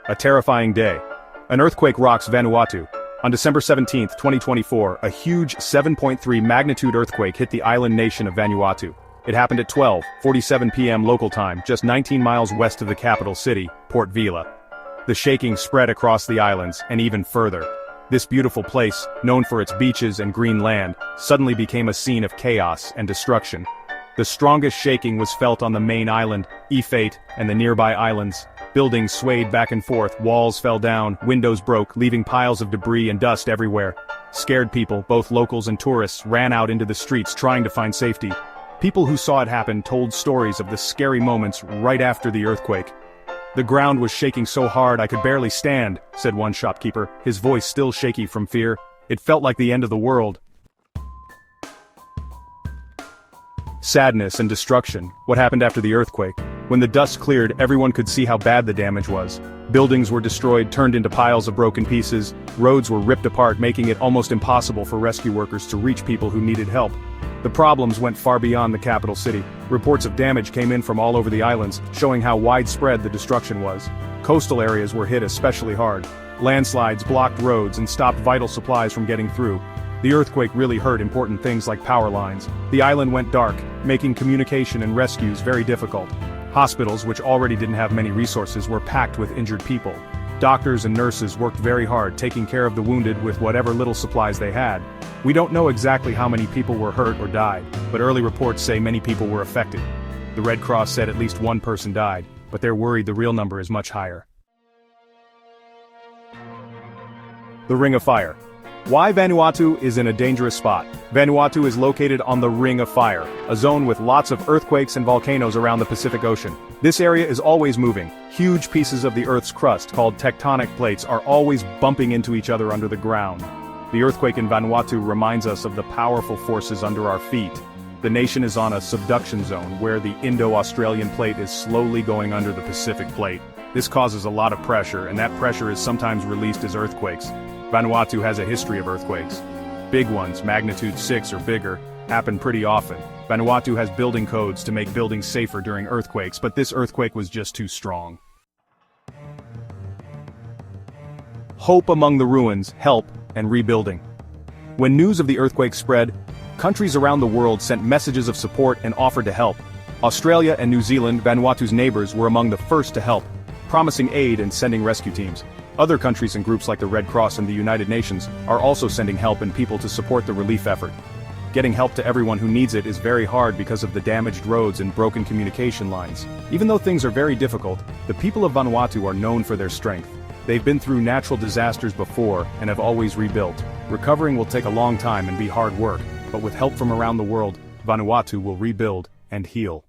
A terrifying day. An earthquake rocks Vanuatu. On December 17, 2024, a huge 7.3 magnitude earthquake hit the island nation of Vanuatu. It happened at 12:47 p.m. local time, just 19 miles west of the capital city, Port Vila. The shaking spread across the islands, and even further. This beautiful place, known for its beaches and green land, suddenly became a scene of chaos and destruction. The strongest shaking was felt on the main island, Efate, and the nearby islands. Buildings swayed back and forth, walls fell down, windows broke, leaving piles of debris and dust everywhere. Scared people, both locals and tourists, ran out into the streets trying to find safety. People who saw it happen told stories of the scary moments right after the earthquake. "The ground was shaking so hard I could barely stand," said one shopkeeper, his voice still shaky from fear. "It felt like the end of the world." Sadness and destruction. What happened after the earthquake? When the dust cleared, everyone could see how bad the damage was. Buildings were destroyed, turned into piles of broken pieces. Roads were ripped apart, making it almost impossible for rescue workers to reach people who needed help. The problems went far beyond the capital city. Reports of damage came in from all over the islands, showing how widespread the destruction was. Coastal areas were hit especially hard. Landslides blocked roads and stopped vital supplies from getting through. The earthquake really hurt important things like power lines. The island went dark, making communication and rescues very difficult. Hospitals, which already didn't have many resources, were packed with injured people. Doctors and nurses worked very hard, taking care of the wounded with whatever little supplies they had. We don't know exactly how many people were hurt or died, but early reports say many people were affected. The Red Cross said at least one person died, but they're worried the real number is much higher. The Ring of Fire. Why Vanuatu is in a dangerous spot. Vanuatu is located on the Ring of Fire, a zone with lots of earthquakes and volcanoes around the Pacific Ocean. This area is always moving. Huge pieces of the Earth's crust, called tectonic plates, are always bumping into each other under the ground. The earthquake in Vanuatu reminds us of the powerful forces under our feet. The nation is on a subduction zone, where the Indo-Australian plate is slowly going under the Pacific plate. This causes a lot of pressure, and that pressure is sometimes released as earthquakes. Vanuatu has a history of earthquakes. Big ones, magnitude 6 or bigger, happen pretty often. Vanuatu has building codes to make buildings safer during earthquakes, but this earthquake was just too strong. Hope among the ruins, help, and rebuilding. When news of the earthquake spread, countries around the world sent messages of support and offered to help. Australia and New Zealand, Vanuatu's neighbors, were among the first to help, promising aid and sending rescue teams. Other countries and groups like the Red Cross and the United Nations are also sending help and people to support the relief effort. Getting help to everyone who needs it is very hard because of the damaged roads and broken communication lines. Even though things are very difficult, the people of Vanuatu are known for their strength. They've been through natural disasters before and have always rebuilt. Recovering will take a long time and be hard work, but with help from around the world, Vanuatu will rebuild and heal.